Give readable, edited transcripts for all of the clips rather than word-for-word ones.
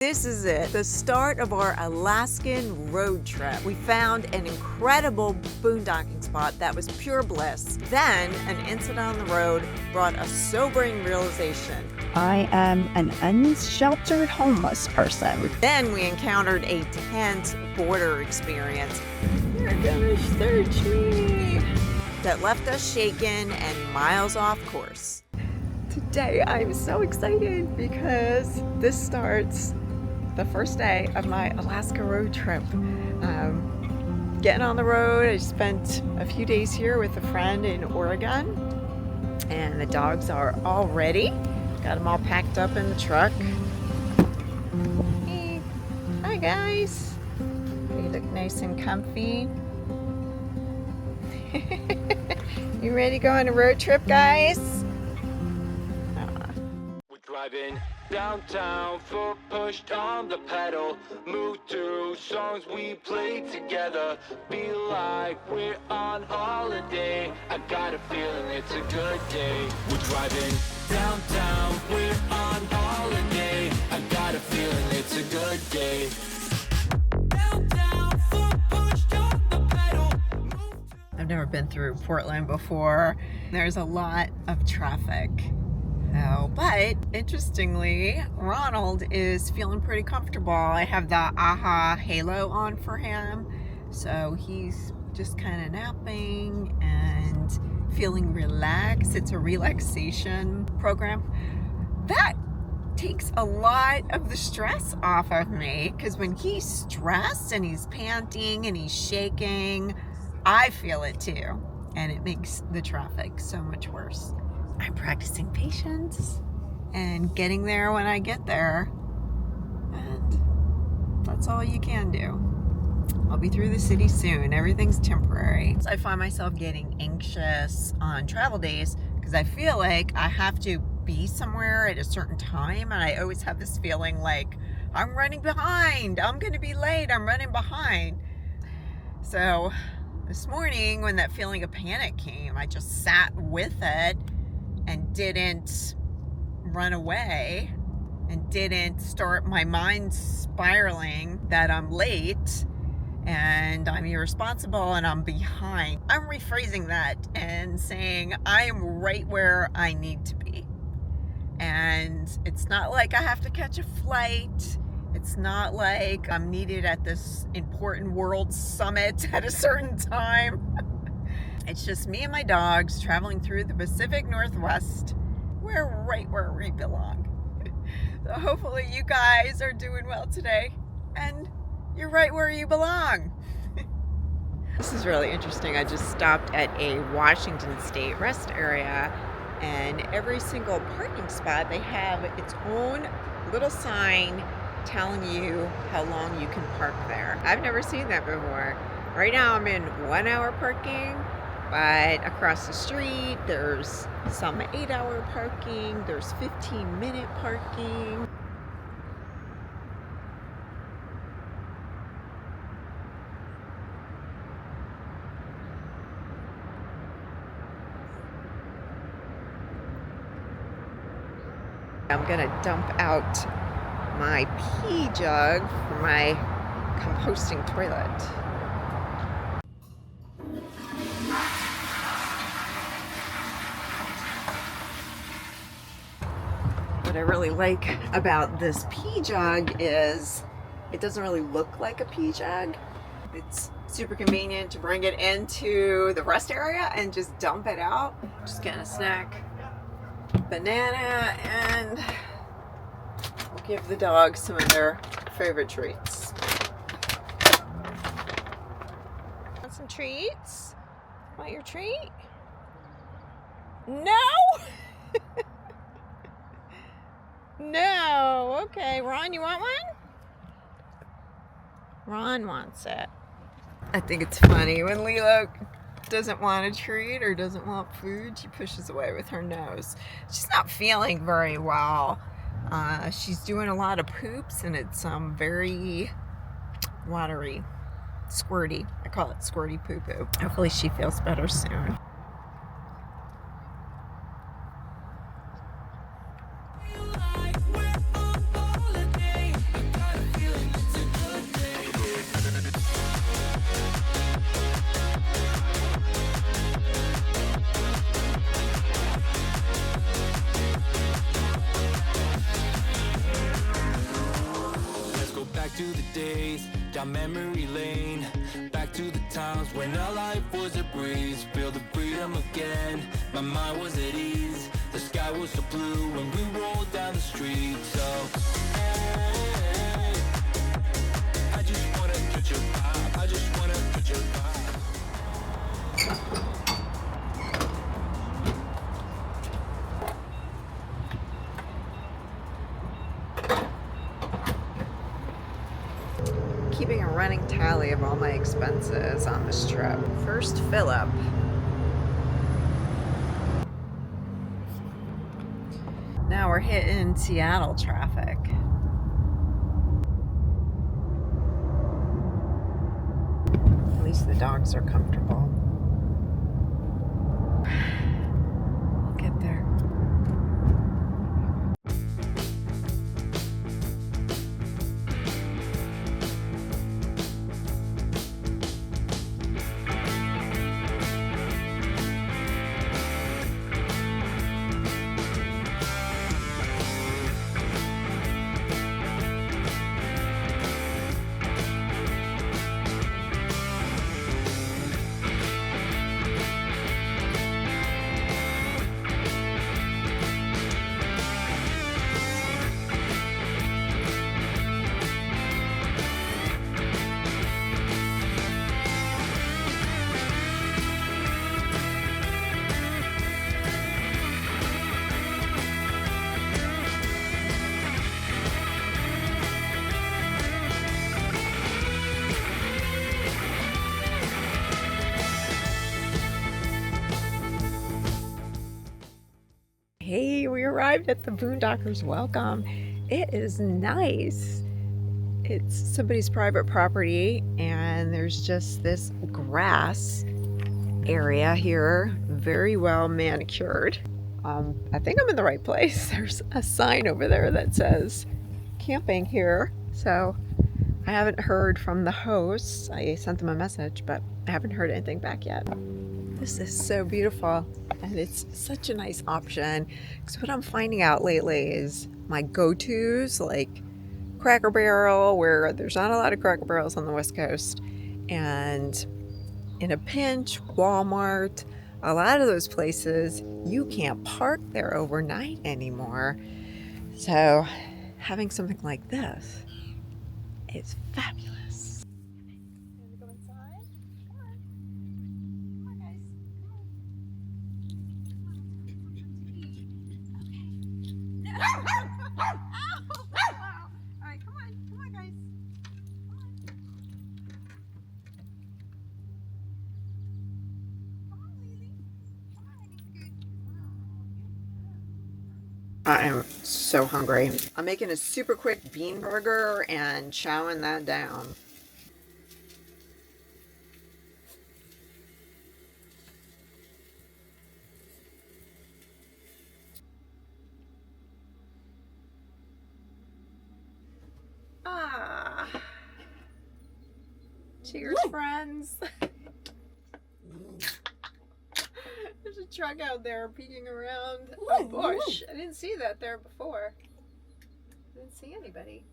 This is it, the start of our Alaskan road trip. We found an incredible boondocking spot that was pure bliss. Then, an incident on the road brought a sobering realization. I am an unsheltered homeless person. Then we encountered a tense border experience. You're gonna search me. That left us shaken and miles off course. Today I'm so excited because this starts the first day of my Alaska road trip. Getting on the road, I spent a few days here with a friend in Oregon, and the dogs are all ready. Got them all packed up in the truck. Hey, hi guys. They look nice and comfy. You ready to go on a road trip, guys? We're driving downtown, foot pushed on the pedal, move through songs we played together, feel like we're on holiday, I got a feeling it's a good day. We're driving downtown, we're on holiday, I got a feeling it's a good day. Downtown, foot pushed on the pedal, I've never been through Portland before. There's a lot of traffic. Oh, but interestingly, Ronald is feeling pretty comfortable. I have the AHA halo on for him, so he's just kind of napping and feeling relaxed. It's a relaxation program. That takes a lot of the stress off of me, because when he's stressed and he's panting and he's shaking, I feel it too, and it makes the traffic so much worse. I'm practicing patience and getting there when I get there, and that's all you can do. I'll be through the city soon. Everything's temporary. So I find myself getting anxious on travel days because I feel like I have to be somewhere at a certain time, and I always have this feeling like I'm running behind. I'm going to be late. I'm running behind. So this morning when that feeling of panic came, I just sat with it and didn't run away and didn't start my mind spiraling that I'm late and I'm irresponsible and I'm behind. I'm rephrasing that and saying I am right where I need to be. And it's not like I have to catch a flight. It's not like I'm needed at this important world summit at a certain time. It's just me and my dogs traveling through the Pacific Northwest. We're right where we belong. So hopefully you guys are doing well today, and you're right where you belong. This is really interesting. I just stopped at a Washington State rest area, and every single parking spot, they have its own little sign telling you how long you can park there. I've never seen that before. Right now I'm in 1 hour parking, but across the street there's some 8-hour parking, there's 15-minute parking. I'm gonna dump out my pee jug for my composting toilet. What I really like about this pee jug is it doesn't really look like a pee jug. It's super convenient to bring it into the rest area and just dump it out. Just getting a snack, banana, and we'll give the dogs some of their favorite treats. Want some treats? Want your treat? No! No. Okay, Ron, you want one? Ron wants it. I think it's funny when Lilo doesn't want a treat or doesn't want food, she pushes away with her nose. She's not feeling very well. She's doing a lot of poops, and it's very watery, squirty. I call it squirty poo-poo. Hopefully she feels better soon. like we're on holiday, I back to the days, down memory lane. Back to the times when our life was a breeze. Feel the freedom again, my mind was at ease. The sky was so blue when we rolled down the street. So, hey, I just wanna touch your vibe. I just wanna touch your vibe. Keeping a running tally of all my expenses on this trip. First fill up. Now we're hitting Seattle traffic. At least the dogs are comfortable. We'll get there. Hey, we arrived at the Boondockers. Welcome. It is nice. It's somebody's private property, and there's just this grass area here, very well manicured. I think I'm in the right place. There's a sign over there that says camping here. So I haven't heard from the hosts. I sent them a message, but I haven't heard anything back yet. This is so beautiful, and it's such a nice option, because what I'm finding out lately is my go-tos, like Cracker Barrel, where there's not a lot of Cracker Barrels on the West Coast, and in a pinch, Walmart, a lot of those places, you can't park there overnight anymore. So having something like this is fabulous. I am so hungry. I'm making a super quick bean burger and chowing that down. Ah. Cheers, friends. There's a truck out there peeking around a bush. I didn't see that there before. I didn't see anybody.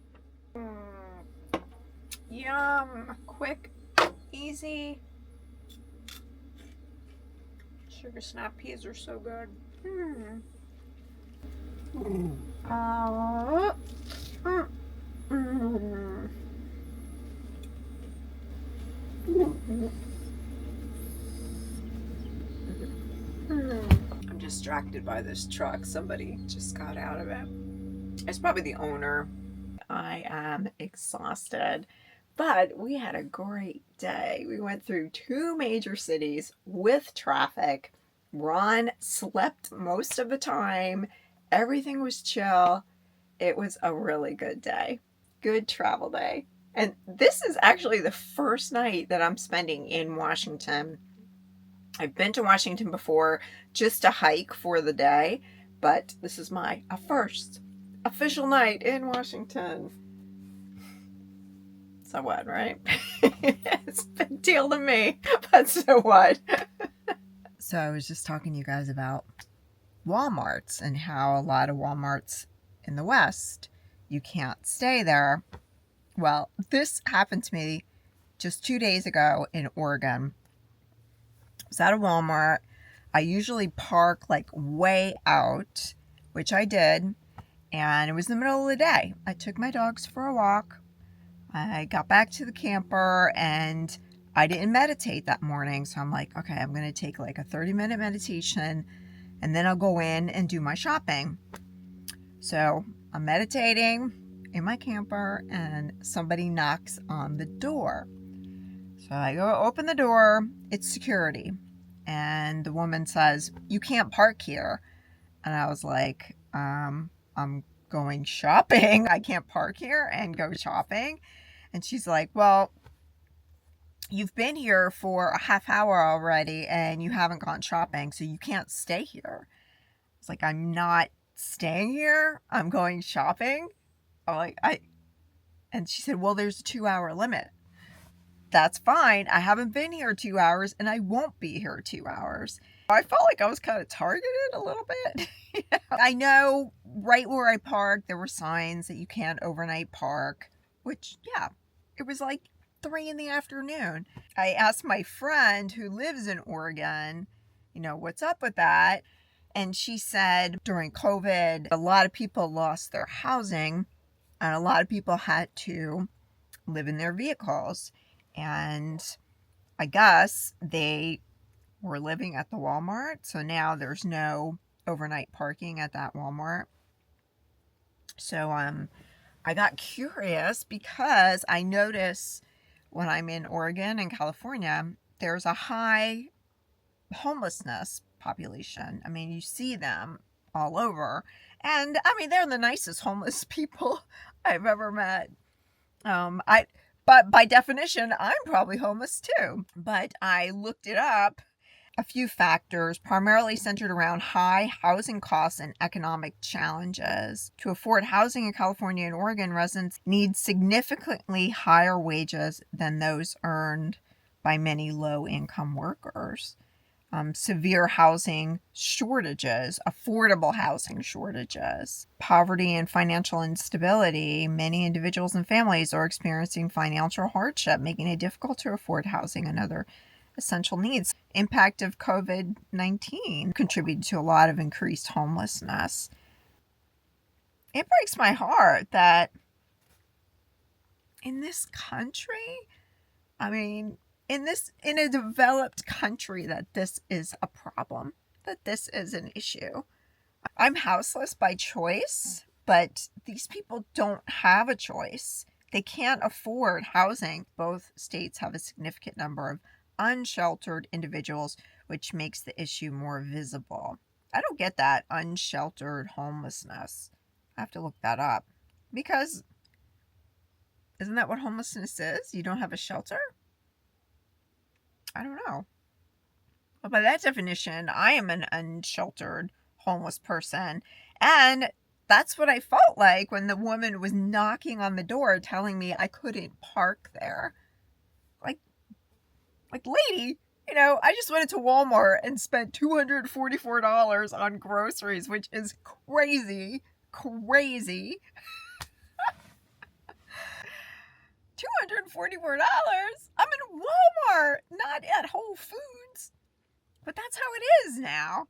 Yum. Quick, easy. Sugar snap peas are so good. I'm distracted by this truck. Somebody just got out of it. It's probably the owner. I am exhausted, but we had a great day. We went through 2 major cities with traffic. Ron slept most of the time. Everything was chill. It was a really good day. Good travel day. And this is actually the first night that I'm spending in Washington. I've been to Washington before just to hike for the day, but this is my first official night in Washington. So what, right? It's a big deal to me, but so what? So I was just talking to you guys about Walmarts and how a lot of Walmarts in the West, you can't stay there Well, this happened to me just 2 days ago in Oregon. I was at a Walmart. I usually park like way out, which I did, and it was the middle of the day. I took my dogs for a walk. I got back to the camper and I didn't meditate that morning. So I'm like, okay, I'm going to take like a 30-minute meditation and then I'll go in and do my shopping. So I'm meditating in my camper and somebody knocks on the door. So I go open the door. It's security. And the woman says, "You can't park here." And I was like, I'm going shopping. I can't park here and go shopping. And she's like, "Well, you've been here for a half hour already and you haven't gone shopping, so you can't stay here." It's like, "I'm not staying here. I'm going shopping." And she said, "Well, there's a 2-hour limit." That's fine. I haven't been here 2 hours and I won't be here 2 hours. I felt like I was kind of targeted a little bit. I know right where I parked, there were signs that you can't overnight park, which, yeah, it was like 3 in the afternoon. I asked my friend who lives in Oregon, what's up with that? And she said during COVID, a lot of people lost their housing and a lot of people had to live in their vehicles. And I guess they were living at the Walmart. So now there's no overnight parking at that Walmart. So I got curious because I notice when I'm in Oregon and California, there's a high homelessness population. I mean, you see them all over. And I mean, they're the nicest homeless people I've ever met. But by definition, I'm probably homeless too. But I looked it up. A few factors, primarily centered around high housing costs and economic challenges. To afford housing in California and Oregon, residents need significantly higher wages than those earned by many low-income workers. Severe housing shortages, affordable housing shortages, poverty and financial instability. Many individuals and families are experiencing financial hardship, making it difficult to afford housing and other essential needs. Impact of COVID-19 contributed to a lot of increased homelessness. It breaks my heart that in this country, in a developed country, that this is a problem, that this is an issue. I'm houseless by choice, but these people don't have a choice. They can't afford housing. Both states have a significant number of unsheltered individuals, which makes the issue more visible. I don't get that unsheltered homelessness. I have to look that up because isn't that what homelessness is? You don't have a shelter? I don't know. But by that definition, I am an unsheltered homeless person. And that's what I felt like when the woman was knocking on the door telling me I couldn't park there. Like, lady, I just went into Walmart and spent $244 on groceries, which is crazy. $244? I'm in Walmart, not at Whole Foods. But that's how it is now.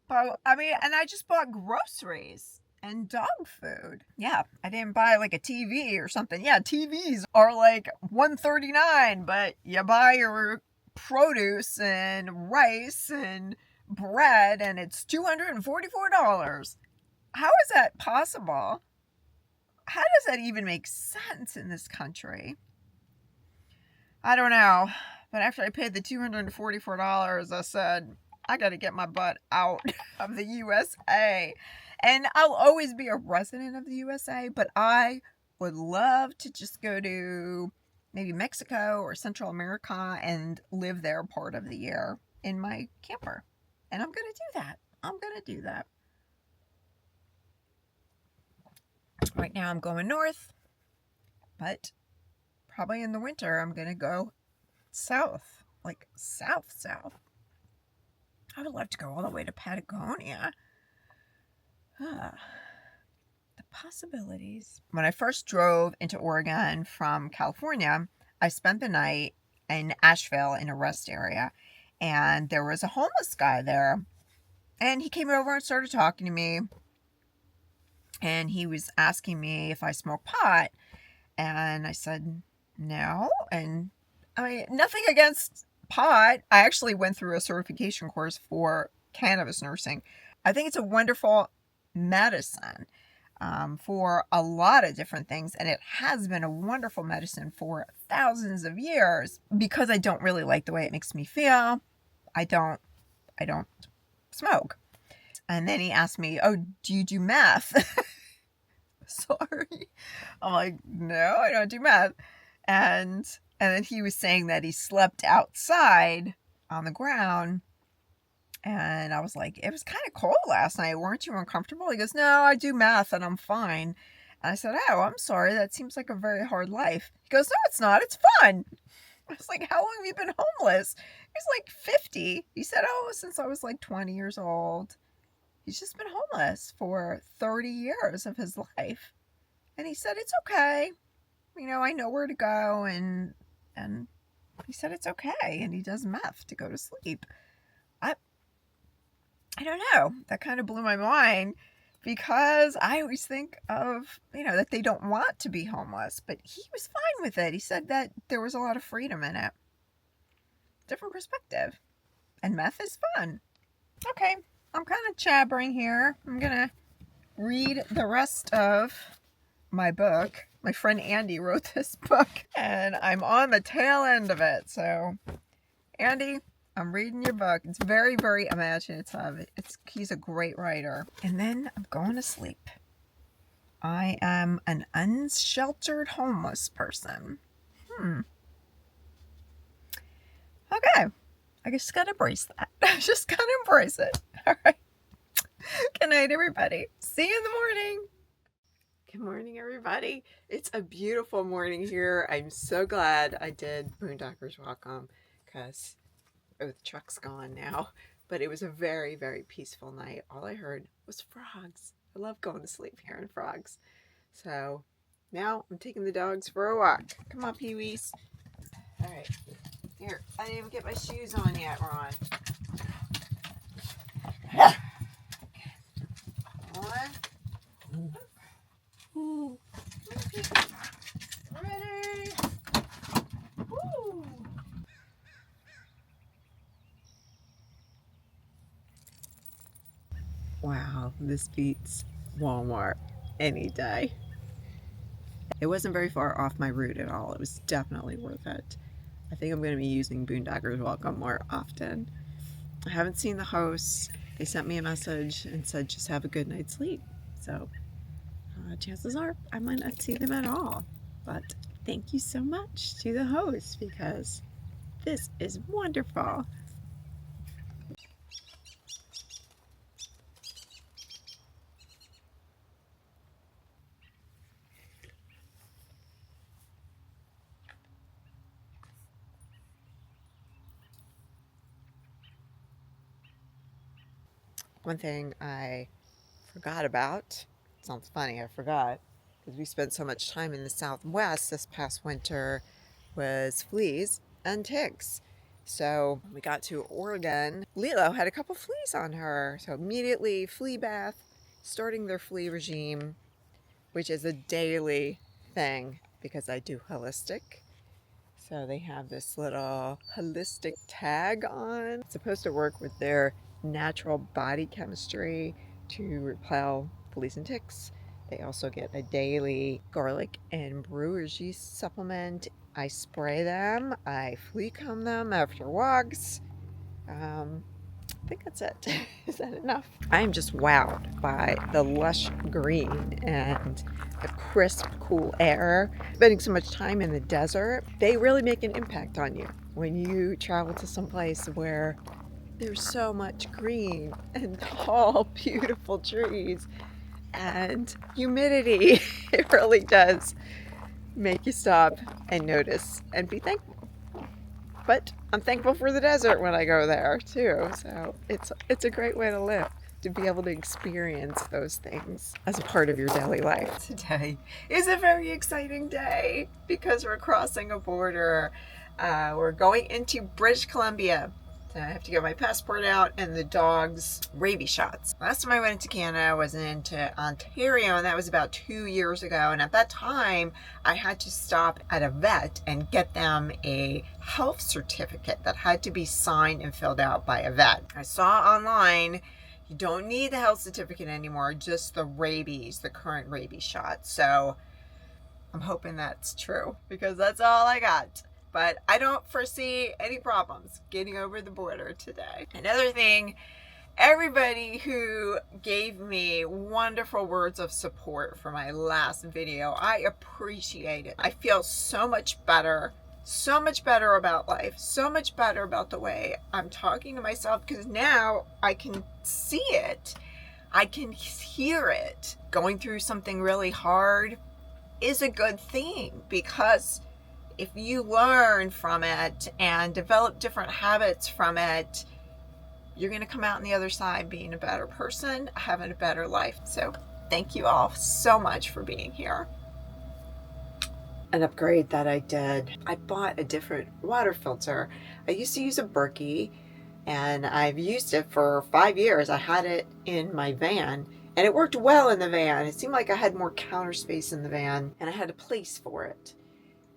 But and I just bought groceries and dog food. Yeah, I didn't buy like a TV or something. Yeah, TVs are like $139, but you buy your produce and rice and bread and it's $244. How is that possible? How does that even make sense in this country? I don't know. But after I paid the $244, I said, I got to get my butt out of the USA. And I'll always be a resident of the USA, but I would love to just go to maybe Mexico or Central America and live there part of the year in my camper. And I'm going to do that. Right now I'm going north, but probably in the winter I'm going to go south, like south. I would love to go all the way to Patagonia. The possibilities. When I first drove into Oregon from California, I spent the night in Asheville in a rest area, and there was a homeless guy there, and he came over and started talking to me, and he was asking me if I smoke pot, and I said no. And I mean, nothing against pot. I actually went through a certification course for cannabis nursing. I think it's a wonderful medicine for a lot of different things, and it has been a wonderful medicine for thousands of years. Because I don't really like the way it makes me feel, I don't smoke. And then he asked me, oh, do you do meth? Sorry. I'm like, no, I don't do meth. And then he was saying that he slept outside on the ground. And I was like, it was kind of cold last night. Weren't you uncomfortable? He goes, no, I do meth and I'm fine. And I said, oh, I'm sorry. That seems like a very hard life. He goes, no, it's not. It's fun. I was like, how long have you been homeless? He's like 50. He said, oh, since I was like 20 years old. He's just been homeless for 30 years of his life. And he said, it's okay. You know, I know where to go. And he said, it's okay. And he does meth to go to sleep. I don't know. That kind of blew my mind, because I always think of, that they don't want to be homeless. But he was fine with it. He said that there was a lot of freedom in it. Different perspective. And meth is fun. Okay. I'm kind of jabbering here. I'm going to read the rest of my book. My friend Andy wrote this book, and I'm on the tail end of it. So, Andy, I'm reading your book. It's very, very imaginative. He's a great writer. And then I'm going to sleep. I am an unsheltered homeless person. Okay. I just got to embrace that. I just got to embrace it. All right. Good night, everybody. See you in the morning. Good morning, everybody. It's a beautiful morning here. I'm so glad I did Boondockers Welcome, because the truck's gone now. But it was a very, very peaceful night. All I heard was frogs. I love going to sleep hearing frogs. So now I'm taking the dogs for a walk. Come on, Pee-wees. All right. Here, I didn't even get my shoes on yet, Ron. On. Ready? Woo. Wow, this beats Walmart any day. It wasn't very far off my route at all. It was definitely worth it. I think I'm going to be using Boondockers Welcome more often. I haven't seen the hosts. They sent me a message and said just have a good night's sleep. So chances are I might not see them at all. But thank you so much to the hosts, because this is wonderful. One thing I forgot about, sounds funny, I forgot, because we spent so much time in the Southwest this past winter, was fleas and ticks. So when we got to Oregon, Lilo had a couple fleas on her. So immediately flea bath, starting their flea regime, which is a daily thing because I do holistic. So they have this little holistic tag on. It's supposed to work with their natural body chemistry to repel fleas and ticks. They also get a daily garlic and brewer's yeast supplement. I spray them, I flea comb them after walks. I think that's it. Is that enough? I am just wowed by the lush green and the crisp, cool air. Spending so much time in the desert, they really make an impact on you when you travel to some place where there's so much green and tall, beautiful trees and humidity. It really does make you stop and notice and be thankful. But I'm thankful for the desert when I go there too. So it's a great way to live. to be able to experience those things as a part of your daily life. Today is a very exciting day because we're crossing a border. We're going into British Columbia. I have to get my passport out and the dog's rabies shots. Last time I went into Canada was into Ontario, and that was about 2 years ago. And at that time, I had to stop at a vet and get them a health certificate that had to be signed and filled out by a vet. I saw online, you don't need the health certificate anymore, just the current rabies shot. So I'm hoping that's true because that's all I got. But I don't foresee any problems getting over the border today. Another thing, everybody who gave me wonderful words of support for my last video, I appreciate it. I feel so much better about life, so much better about the way I'm talking to myself because now I can see it. I can hear it. Going through something really hard is a good thing because if you learn from it and develop different habits from it, you're going to come out on the other side being a better person, having a better life. So thank you all so much for being here. An upgrade that I did, I bought a different water filter. I used to use a Berkey and I've used it for 5 years. I had it in my van and it worked well in the van. It seemed like I had more counter space in the van and I had a place for it.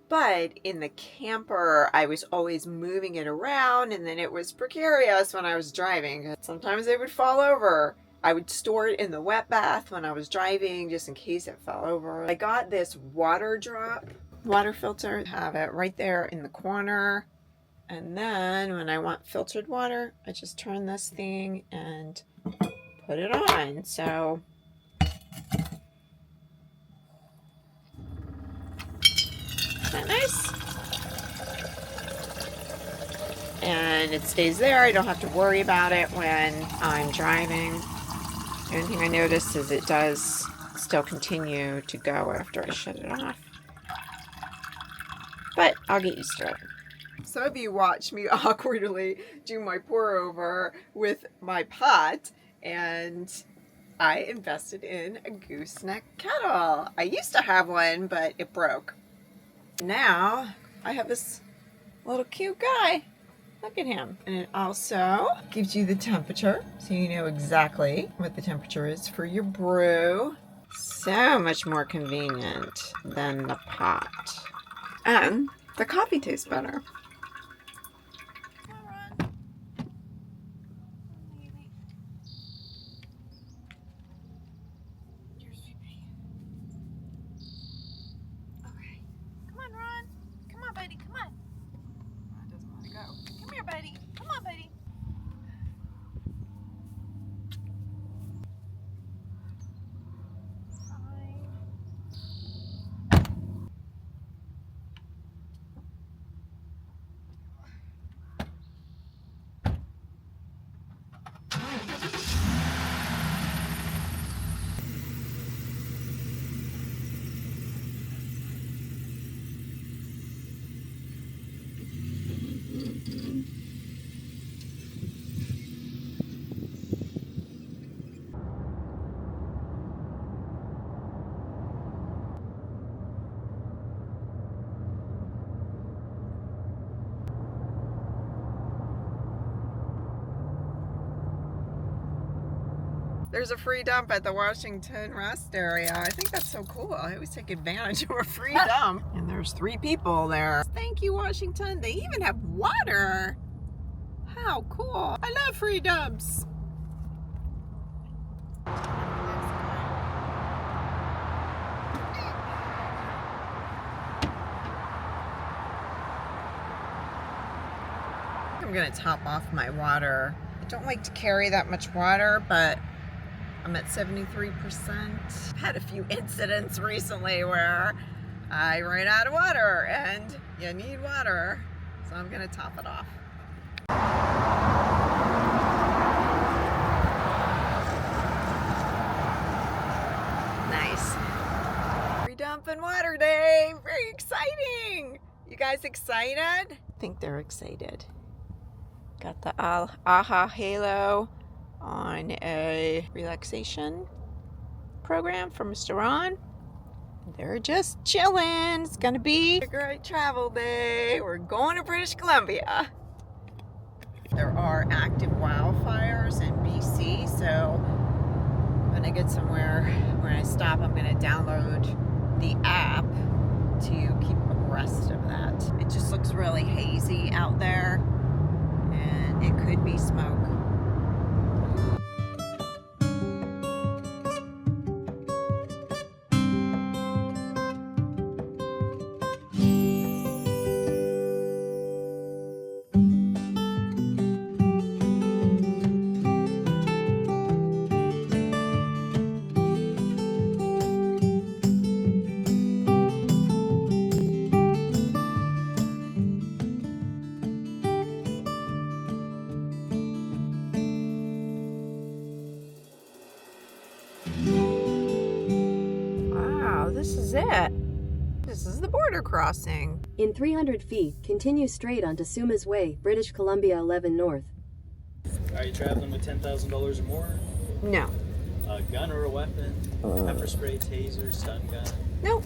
But in the camper, I was always moving it around and then it was precarious when I was driving. Sometimes they would fall over. I would store it in the wet bath when I was driving just in case it fell over. I got this water filter. Have it right there in the corner. And then when I want filtered water, I just turn this thing and put it on. So isn't that nice? And it stays there. I don't have to worry about it when I'm driving. The only thing I noticed is it does still continue to go after I shut it off. But I'll get used to it. Some of you watch me awkwardly do my pour over with my pot, and I invested in a gooseneck kettle. I used to have one, but it broke. Now I have this little cute guy. Look at him. And it also gives you the temperature so you know exactly what the temperature is for your brew. So much more convenient than the pot. And the coffee tastes better. There's a free dump at the Washington rest area. I think that's so cool. I always take advantage of a free dump. And there's 3 people there. Thank you, Washington. They even have water. How cool. I love free dumps. I'm gonna top off my water. I don't like to carry that much water, but I'm at 73%. I've had a few incidents recently where I ran out of water and you need water. So I'm gonna top it off. Nice. Free dump and water day. Very exciting. You guys excited? I think they're excited. Got the AHA halo on a relaxation program for Mr. Ron. They're just chilling. It's gonna be a great travel day. We're going to British Columbia. There are active wildfires in BC, so when I get somewhere, when I stop, I'm gonna download the app to keep abreast of that. It just looks really hazy out there, and it could be smoke. This is it. This is the border crossing. In 300 feet, continue straight onto Suma's Way, British Columbia 11 North. Are you traveling with $10,000 or more? No. A gun or a weapon? Pepper spray, taser, stun gun? Nope.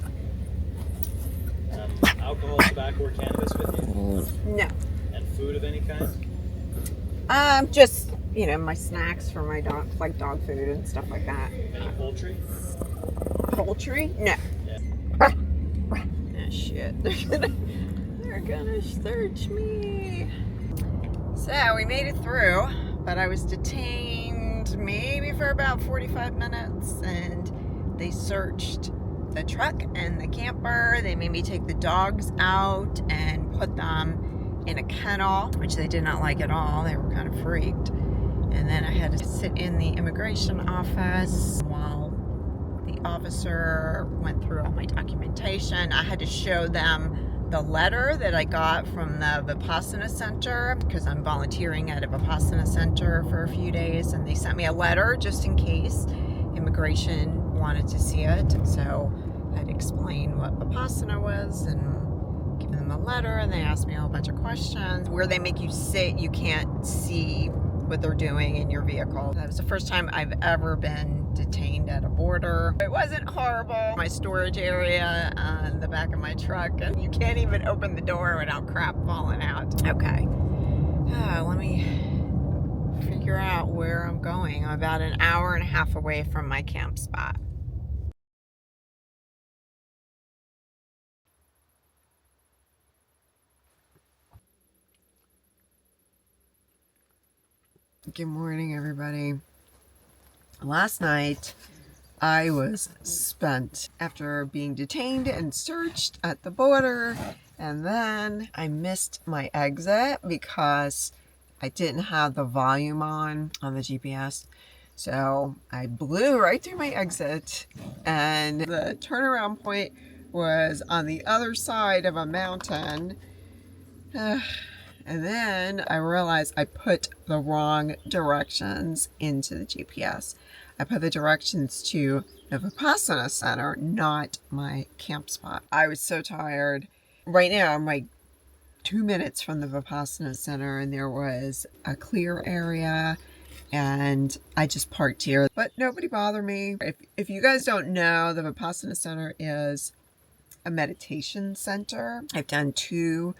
Alcohol, tobacco, or cannabis with you? No. And food of any kind? Just, my snacks for my dog, like dog food and stuff like that. Any poultry? Poultry? No. Yeah. Ah, shit. They're gonna search me. So we made it through, but I was detained maybe for about 45 minutes, and they searched the truck and the camper. They made me take the dogs out and put them in a kennel, which they did not like at all. They were kind of freaked. And then I had to sit in the immigration office while the officer went through all my documentation. I had to show them the letter that I got from the Vipassana Center, because I'm volunteering at a Vipassana Center for a few days, and they sent me a letter just in case immigration wanted to see it. So I'd explain what Vipassana was and give them the letter, and they asked me a whole bunch of questions. Where they make you sit, you can't see what they're doing in your vehicle. That was the first time I've ever been detained at a border. It wasn't horrible. My storage area on the back of my truck, and you can't even open the door without crap falling out. Okay, let me figure out where I'm going. I'm about an hour and a half away from my camp spot. Good morning, everybody. Last night, I was spent after being detained and searched at the border, and then I missed my exit because I didn't have the volume on the GPS. So I blew right through my exit, and the turnaround point was on the other side of a mountain. And then I realized I put the wrong directions into the GPS. I put the directions to the Vipassana Center, not my camp spot. I was so tired. Right now, I'm like 2 minutes from the Vipassana Center, and there was a clear area, and I just parked here. But nobody bothered me. If you guys don't know, the Vipassana Center is a meditation center. I've done 2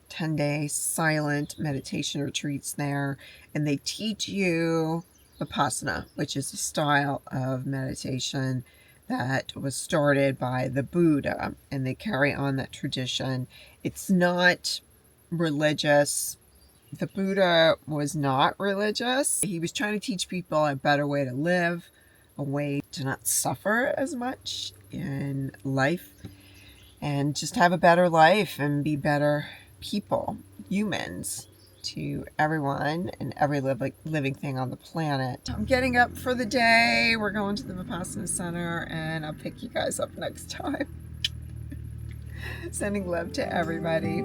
10-day silent meditation retreats there, and they teach you Vipassana, which is a style of meditation that was started by the Buddha, and they carry on that tradition. It's not religious. The Buddha was not religious. He was trying to teach people a better way to live, a way to not suffer as much in life, and just have a better life and be better people, humans, to everyone and every living thing on the planet. I'm getting up for the day. We're going to the Vipassana Center, and I'll pick you guys up next time. Sending love to everybody.